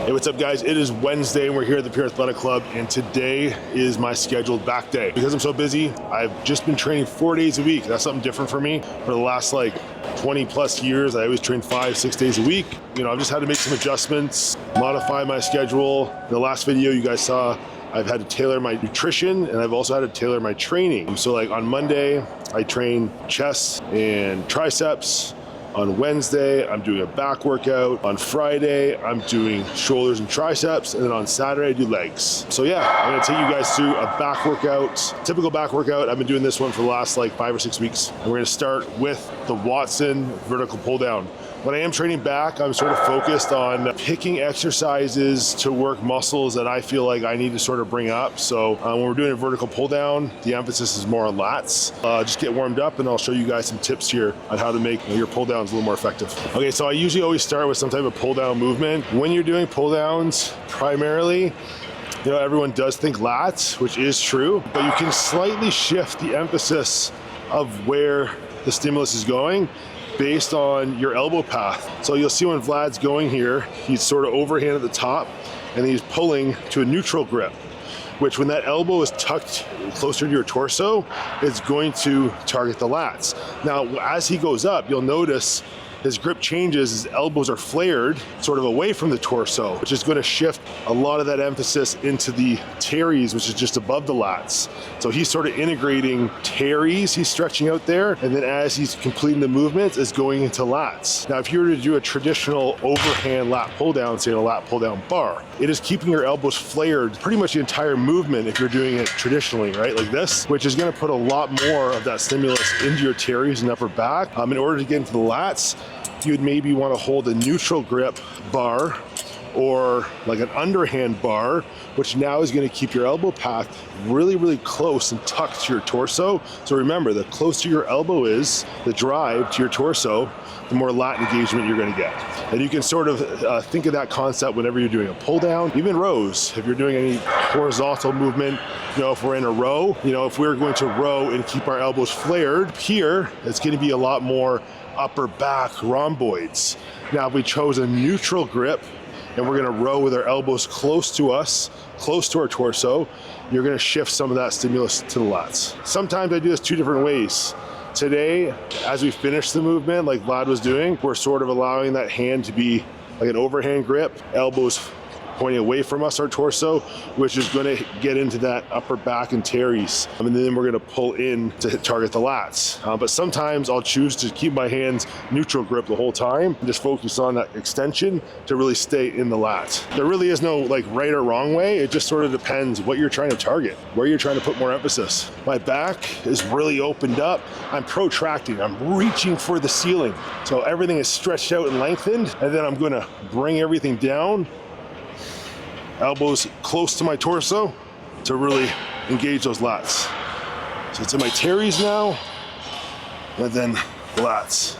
Hey, what's up guys? It is Wednesday and we're here at the Pure Athletic Club, and today is my scheduled back day. Because I'm so busy, I've just been training 4 days a week. That's something different for me. For the last 20 plus years, I always train 5-6 days a week. You know, I've just had to make some adjustments, modify my schedule. In the last video you guys saw, I've had to tailor my nutrition and I've also had to tailor my training. So on Monday, I train chest and triceps. On Wednesday, I'm doing a back workout. On Friday, I'm doing shoulders and triceps. And then on Saturday, I do legs. So yeah, I'm gonna take you guys through a back workout, typical back workout. I've been doing this one for the last 5 or 6 weeks. And we're gonna start with the Watson vertical pull down. When I am training back, I'm sort of focused on picking exercises to work muscles that I feel like I need to sort of bring up. So when we're doing a vertical pull down, the emphasis is more on lats. Just get warmed up and I'll show you guys some tips here on how to make your pull downs a little more effective. Okay, so I usually always start with some type of pull down movement. When you're doing pull downs, primarily, you know, everyone does think lats, which is true, but you can slightly shift the emphasis of where the stimulus is going based on your elbow path. So you'll see when Vlad's going here, he's sort of overhand at the top and he's pulling to a neutral grip, which when that elbow is tucked closer to your torso, it's going to target the lats. Now, as he goes up, you'll notice his grip changes, his elbows are flared sort of away from the torso, which is going to shift a lot of that emphasis into the teres, which is just above the lats. So he's sort of integrating teres, he's stretching out there, and then as he's completing the movements, is going into lats. Now, if you were to do a traditional overhand lat pull down, say a lat pull down bar, it is keeping your elbows flared pretty much the entire movement if you're doing it traditionally, right? Like this, which is going to put a lot more of that stimulus into your teres and upper back. In order to get into the lats, you'd maybe want to hold a neutral grip bar or like an underhand bar, which now is going to keep your elbow path really, really close and tucked to your torso. So remember, the closer your elbow is, the drive to your torso, the more lat engagement you're going to get. And you can sort of think of that concept whenever you're doing a pull down, even rows. If you're doing any horizontal movement, you know, if we're in a row, you know, if we're going to row and keep our elbows flared here, it's going to be a lot more upper back rhomboids. Now, if we chose a neutral grip and we're gonna row with our elbows close to us, close to our torso, you're gonna shift some of that stimulus to the lats. Sometimes I do this 2 different ways. Today, as we finish the movement, like Vlad was doing, we're sort of allowing that hand to be like an overhand grip, elbows pointing away from us, our torso, which is going to get into that upper back and teres. And then we're going to pull in to target the lats. But sometimes I'll choose to keep my hands neutral grip the whole time and just focus on that extension to really stay in the lats. There really is no right or wrong way. It just sort of depends what you're trying to target, where you're trying to put more emphasis. My back is really opened up. I'm protracting. I'm reaching for the ceiling. So everything is stretched out and lengthened, and then I'm going to bring everything down, elbows close to my torso to really engage those lats. So it's in my teres now, and then lats.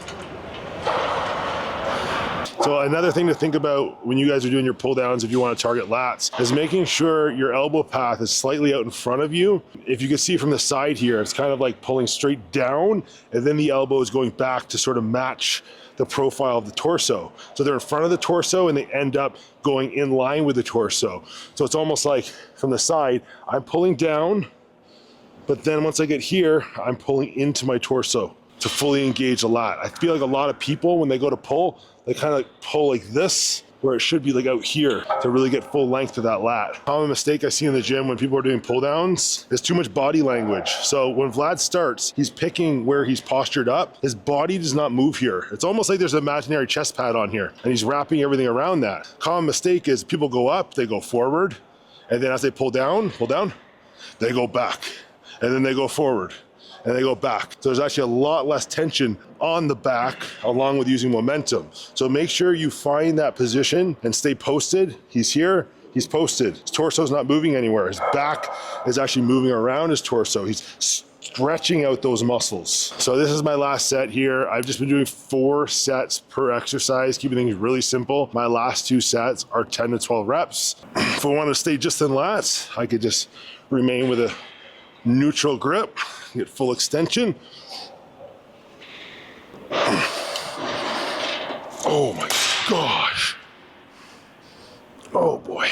So another thing to think about when you guys are doing your pull downs, if you want to target lats, is making sure your elbow path is slightly out in front of you. If you can see from the side here, it's kind of like pulling straight down, and then the elbow is going back to sort of match the profile of the torso. So they're in front of the torso and they end up going in line with the torso. So it's almost like from the side, I'm pulling down, but then once I get here, I'm pulling into my torso to fully engage the lat. I feel like a lot of people, when they go to pull, they kind of pull like this, where it should be out here to really get full length to that lat. Common mistake I see in the gym when people are doing pull downs is too much body language. So when Vlad starts, he's picking where he's postured up. His body does not move here. It's almost like there's an imaginary chest pad on here and he's wrapping everything around that. Common mistake is people go up, they go forward, and then as they pull down, they go back, and then they go forward, and they go back. So there's actually a lot less tension on the back along with using momentum. So make sure you find that position and stay posted. He's here, he's posted. His torso's not moving anywhere. His back is actually moving around his torso. He's stretching out those muscles. So this is my last set here. I've just been doing 4 sets per exercise, keeping things really simple. My last 2 sets are 10 to 12 reps. If I want to stay just in lats, I could just remain with a neutral grip, get full extension. Oh my gosh. Oh boy,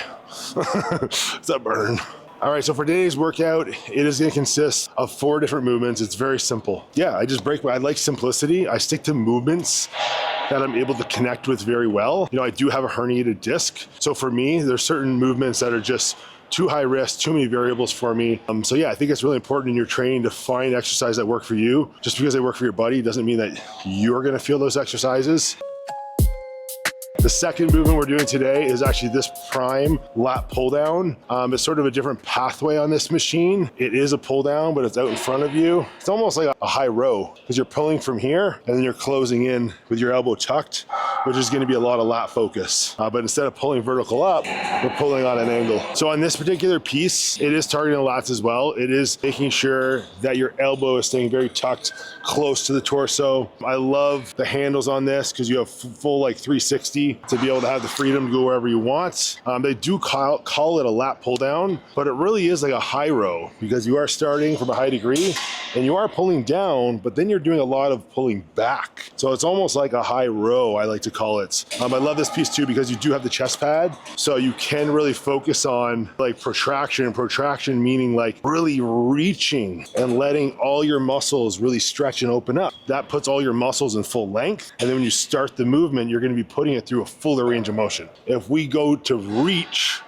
it's a burn. All right, so for today's workout, it is gonna consist of 4 different movements. It's very simple. Yeah, I like simplicity. I stick to movements that I'm able to connect with very well. You know, I do have a herniated disc. So for me, there's certain movements that are just too high risk, too many variables for me. So yeah, I think it's really important in your training to find exercises that work for you. Just because they work for your buddy doesn't mean that you're gonna feel those exercises. The second movement we're doing today is actually this prime lat pull down. It's sort of a different pathway on this machine. It is a pull down, but it's out in front of you. It's almost like a high row because you're pulling from here and then you're closing in with your elbow tucked, which is going to be a lot of lat focus. But instead of pulling vertical up, we're pulling on an angle. So on this particular piece, it is targeting the lats as well. It is making sure that your elbow is staying very tucked close to the torso. I love the handles on this because you have full like 360 to be able to have the freedom to go wherever you want. They do call it a lat pull down, but it really is like a high row because you are starting from a high degree and you are pulling down, but then you're doing a lot of pulling back. So it's almost like a high row, I like to call it. I love this piece too because you do have the chest pad, so you can really focus on like protraction meaning like really reaching and letting all your muscles really stretch and open up. That puts all your muscles in full length, and then when you start the movement, you're going to be putting it through a fuller range of motion. If we go to reach,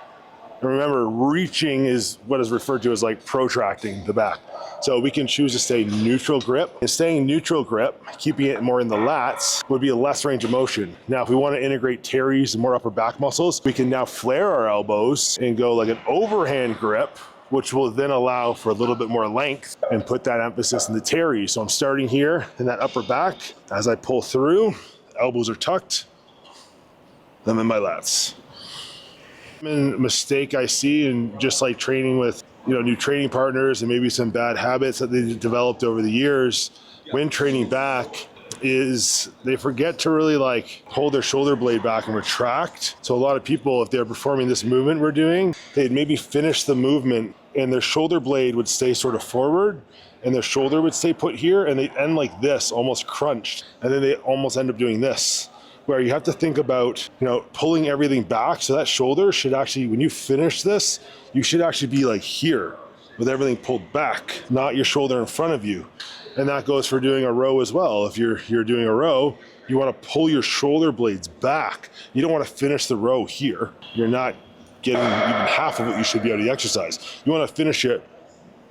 remember reaching is what is referred to as like protracting the back. So we can choose to stay neutral grip. And staying neutral grip, keeping it more in the lats, would be a less range of motion. Now, if we want to integrate teres and more upper back muscles, we can now flare our elbows and go like an overhand grip, which will then allow for a little bit more length and put that emphasis in the teres. So I'm starting here in that upper back. As I pull through, elbows are tucked, I'm in my lats. A mistake I see in just like training with new training partners and maybe some bad habits that they developed over the years when training back is they forget to really like hold their shoulder blade back and retract. So a lot of people, if they're performing this movement we're doing, they'd maybe finish the movement and their shoulder blade would stay sort of forward and their shoulder would stay put here and they'd end like this, almost crunched. And then they almost end up doing this, where you have to think about, pulling everything back. So that shoulder should actually, when you finish this, you should actually be like here with everything pulled back, not your shoulder in front of you. And that goes for doing a row as well. If you're doing a row, you want to pull your shoulder blades back. You don't want to finish the row here. You're not getting even half of what you should be out of the exercise. You want to finish it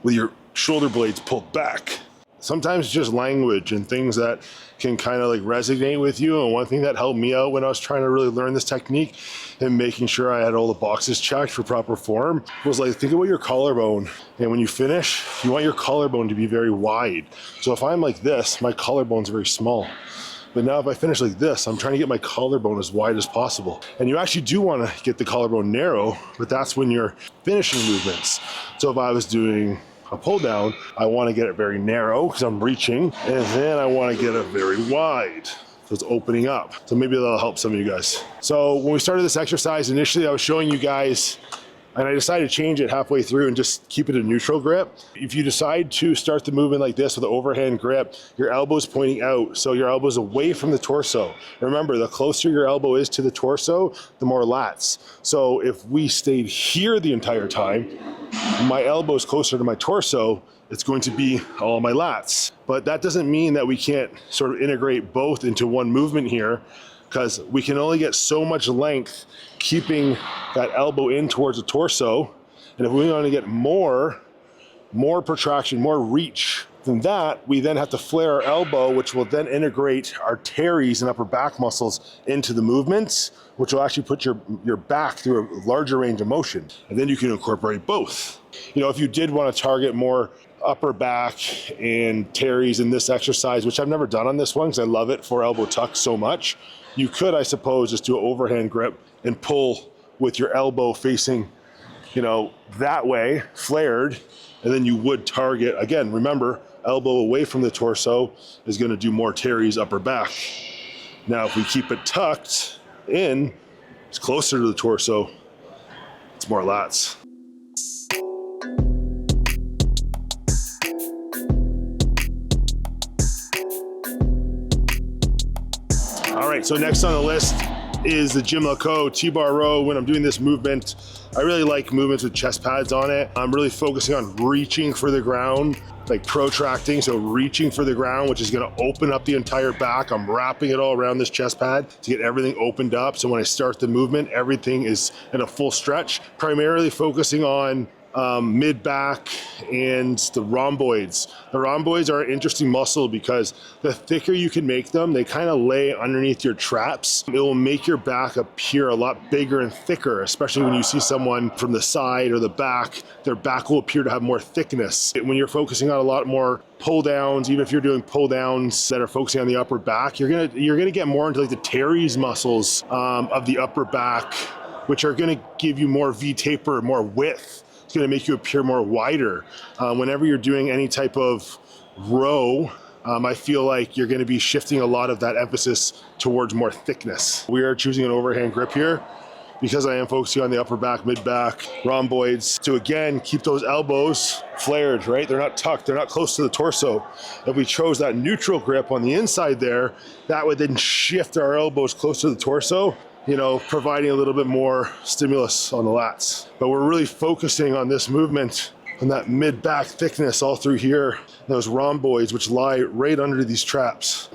with your shoulder blades pulled back. Sometimes just language and things that can kind of like resonate with you. And one thing that helped me out when I was trying to really learn this technique and making sure I had all the boxes checked for proper form was like, think about your collarbone. And when you finish, you want your collarbone to be very wide. So if I'm like this, my collarbone's very small. But now if I finish like this, I'm trying to get my collarbone as wide as possible. And you actually do want to get the collarbone narrow, but that's when you're finishing movements. So if I was doing a pull down, I want to get it very narrow because I'm reaching, and then I want to get it very wide. So it's opening up. So maybe that'll help some of you guys. So when we started this exercise, initially I was showing you guys, and I decided to change it halfway through and just keep it a neutral grip. If you decide to start the movement like this with an overhand grip, your elbow's pointing out, so your elbow's away from the torso. Remember, the closer your elbow is to the torso, the more lats. So if we stayed here the entire time, my elbow is closer to my torso, it's going to be all my lats. But that doesn't mean that we can't sort of integrate both into one movement here, because we can only get so much length keeping that elbow in towards the torso. And if we want to get more protraction, more reach than that, we then have to flare our elbow, which will then integrate our teres and upper back muscles into the movements, which will actually put your back through a larger range of motion. And then you can incorporate both. If you did want to target more upper back and teres in this exercise, which I've never done on this one because I love it for elbow tuck so much, you could, I suppose, just do an overhand grip and pull with your elbow facing, that way, flared, and then you would target, again, remember, elbow away from the torso is going to do more teres upper back. Now, if we keep it tucked in, it's closer to the torso, it's more lats. All right, so next on the list is the Gymleco T-bar row. When I'm doing this movement, I really like movements with chest pads on it. I'm really focusing on reaching for the ground, like protracting, so reaching for the ground, which is gonna open up the entire back. I'm wrapping it all around this chest pad to get everything opened up. So when I start the movement, everything is in a full stretch, primarily focusing on mid-back and the rhomboids. The rhomboids are an interesting muscle because the thicker you can make them, they kind of lay underneath your traps. It will make your back appear a lot bigger and thicker, especially when you see someone from the side or the back, their back will appear to have more thickness. When you're focusing on a lot more pull downs, even if you're doing pull downs that are focusing on the upper back, you're gonna get more into like the teres muscles of the upper back, which are gonna give you more V-taper, more width. It's gonna make you appear more wider. Whenever you're doing any type of row, I feel like you're gonna be shifting a lot of that emphasis towards more thickness. We are choosing an overhand grip here because I am focusing on the upper back, mid-back, rhomboids, to again, keep those elbows flared, right? They're not tucked, they're not close to the torso. If we chose that neutral grip on the inside there, that would then shift our elbows close to the torso, you know, providing a little bit more stimulus on the lats. But we're really focusing on this movement and that mid-back thickness all through here, those rhomboids which lie right under these traps.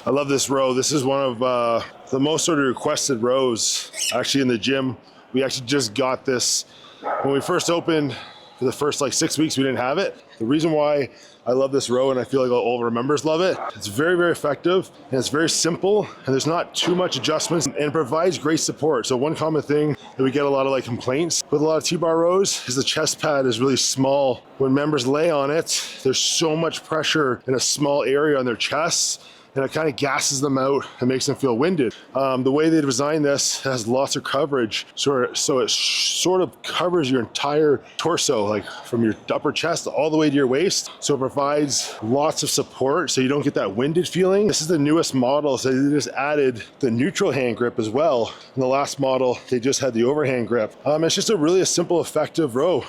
I love this row. This is one of the most sort of requested rows actually in the gym. We actually just got this when we first opened. For the first like 6 weeks, we didn't have it. The reason why I love this row, and I feel like all of our members love it, it's very, very effective, and it's very simple, and there's not too much adjustments, and it provides great support. So one common thing that we get a lot of like complaints with a lot of T-bar rows is the chest pad is really small. When members lay on it, there's so much pressure in a small area on their chests, and it kind of gasses them out and makes them feel winded. The way they designed this has lots of coverage, so it sort of covers your entire torso, like from your upper chest all the way to your waist. So it provides lots of support so you don't get that winded feeling. This is the newest model, so they just added the neutral hand grip as well. In the last model, they just had the overhand grip. It's just a simple, effective row.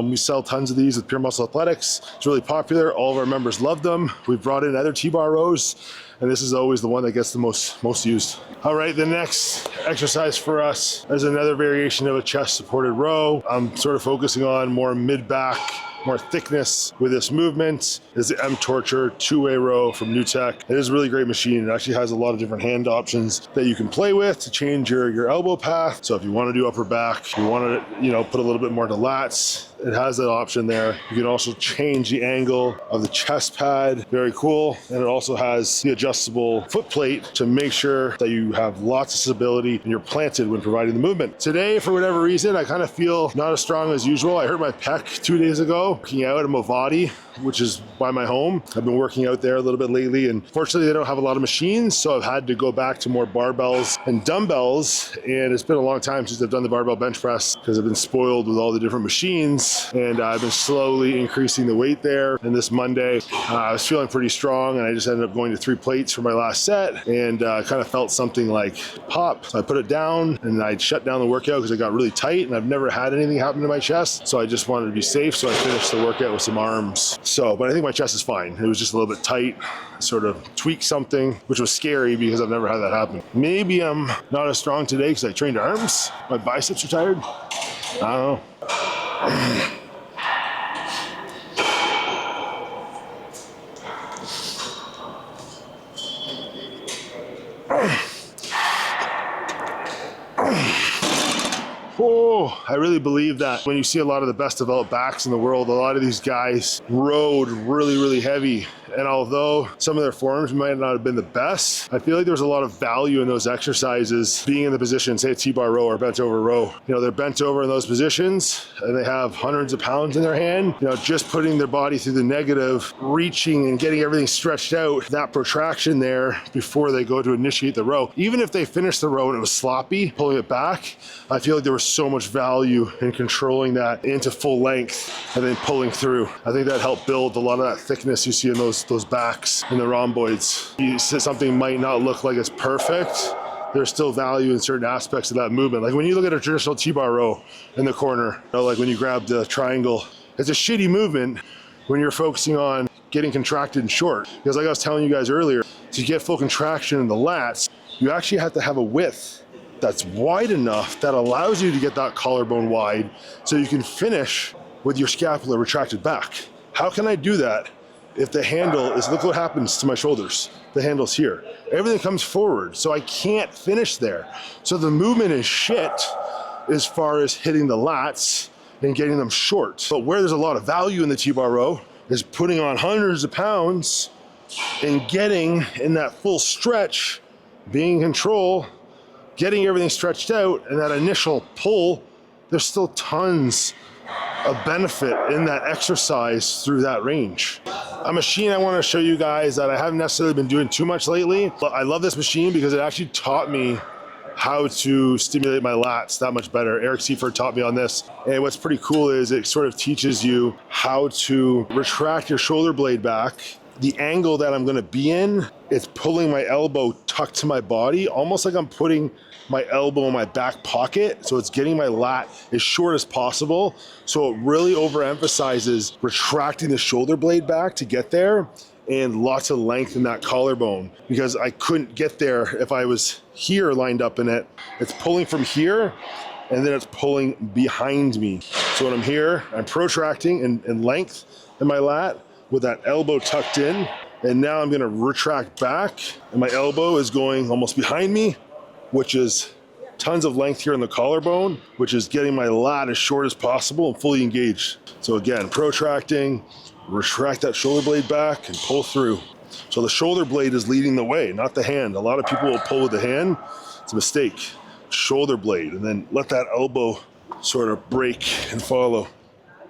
We sell tons of these with Pure Muscle Athletics. It's really popular. All of our members love them. We've brought in other T-bar rows, and this is always the one that gets the most used. All right, the next exercise for us is another variation of a chest supported row. I'm sort of focusing on more mid-back, more thickness with this movement. Is the MTOR two-way row from NewTech. It is a really great machine. It actually has a lot of different hand options that you can play with to change your elbow path. So if you want to do upper back, you want to put a little bit more into lats, it has that option there. You can also change the angle of the chest pad. Very cool. And it also has the adjustable foot plate to make sure that you have lots of stability and you're planted when providing the movement. Today, for whatever reason, I kind of feel not as strong as usual. I hurt my pec 2 days ago, working out at Movati, which is by my home. I've been working out there a little bit lately, and fortunately they don't have a lot of machines, so I've had to go back to more barbells and dumbbells, and it's been a long time since I've done the barbell bench press because I've been spoiled with all the different machines, and I've been slowly increasing the weight there. And this Monday, I was feeling pretty strong, and I just ended up going to 3 plates for my last set, and kind of felt something like pop. So I put it down, and I shut down the workout because it got really tight, and I've never had anything happen to my chest, so I just wanted to be safe, so I finished the workout with some arms. But I think my chest is fine. It was just a little bit tight, sort of tweaked something, which was scary because I've never had that happen. Maybe I'm not as strong today because I trained arms. My biceps are tired. I don't know. Oh, I really believe that when you see a lot of the best developed backs in the world, a lot of these guys rode really, really heavy And although some of their forms might not have been the best, I feel like there's a lot of value in those exercises being in the position, say a T-bar row or bent over row. You know, they're bent over in those positions and they have hundreds of pounds in their hand. You know, just putting their body through the negative, reaching and getting everything stretched out, that protraction there before they go to initiate the row. Even if they finished the row and it was sloppy, pulling it back, I feel like there was so much value in controlling that into full length and then pulling through. I think that helped build a lot of that thickness you see in those backs in the rhomboids. You said something might not look like it's perfect, there's still value in certain aspects of that movement. Like when you look at a traditional T-bar row in the corner, you know, like when you grab the triangle, it's a shitty movement when you're focusing on getting contracted and short. Because like I was telling you guys earlier, to get full contraction in the lats, you actually have to have a width that's wide enough that allows you to get that collarbone wide so you can finish with your scapula retracted back. How can I do that if the handle is, look what happens to my shoulders. The handle's here. Everything comes forward, so I can't finish there. So the movement is shit as far as hitting the lats and getting them short. But where there's a lot of value in the T-bar row is putting on hundreds of pounds and getting in that full stretch, being in control, getting everything stretched out, and that initial pull, there's still tons of benefit in that exercise through that range. A machine I want to show you guys that I haven't necessarily been doing too much lately, but I love this machine because it actually taught me how to stimulate my lats that much better. Eric Seifert taught me on this. And what's pretty cool is it sort of teaches you how to retract your shoulder blade back. The angle that I'm gonna be in, it's pulling my elbow tucked to my body, almost like I'm putting my elbow in my back pocket. So it's getting my lat as short as possible. So it really overemphasizes retracting the shoulder blade back to get there, and lots of length in that collarbone, because I couldn't get there if I was here lined up in it. It's pulling from here and then it's pulling behind me. So when I'm here, I'm protracting in length in my lat with that elbow tucked in, and now I'm gonna retract back and my elbow is going almost behind me, which is tons of length here in the collarbone, which is getting my lat as short as possible and fully engaged. So again, protracting, retract that shoulder blade back and pull through. So the shoulder blade is leading the way, not the hand. A lot of people will pull with the hand. It's a mistake. Shoulder blade, and then let that elbow sort of break and follow.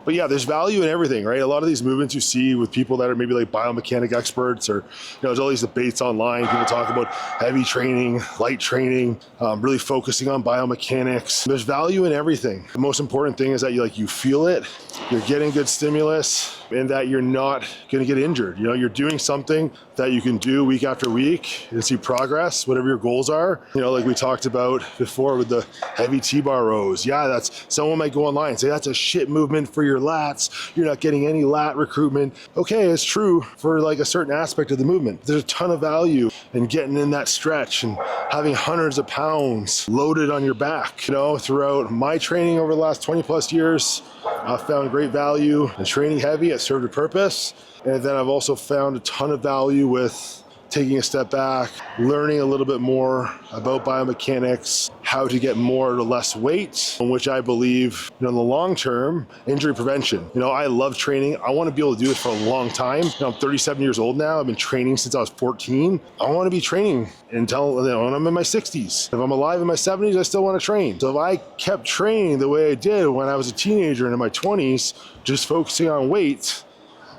But yeah, there's value in everything, right? A lot of these movements you see with people that are maybe like biomechanic experts, or you know, there's all these debates online. People talk about heavy training, light training, really focusing on biomechanics. There's value in everything. The most important thing is that you feel it, you're getting good stimulus, and that you're not going to get injured. You know, you're doing something that you can do week after week and see progress, whatever your goals are. You know, like we talked about before with the heavy T-bar rows. Yeah, that's, someone might go online and say that's a shit movement for your lats. You're not getting any lat recruitment. Okay, it's true for like a certain aspect of the movement. There's a ton of value in getting in that stretch and having hundreds of pounds loaded on your back. You know, throughout my training over the last 20 plus years, I've found great value in training heavy. It served a purpose. And then I've also found a ton of value with taking a step back, learning a little bit more about biomechanics, how to get more to less weight, which I believe, you know, in the long term, injury prevention. You know, I love training. I want to be able to do it for a long time. You know, I'm 37 years old now. I've been training since I was 14. I want to be training until, you know, when I'm in my 60s. If I'm alive in my 70s, I still want to train. So if I kept training the way I did when I was a teenager and in my 20s, just focusing on weight,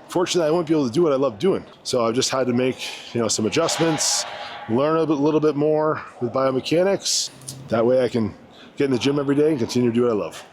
fortunately, I won't be able to do what I love doing. So I've just had to make, you know, some adjustments, learn a little bit more with biomechanics. That way I can get in the gym every day and continue to do what I love.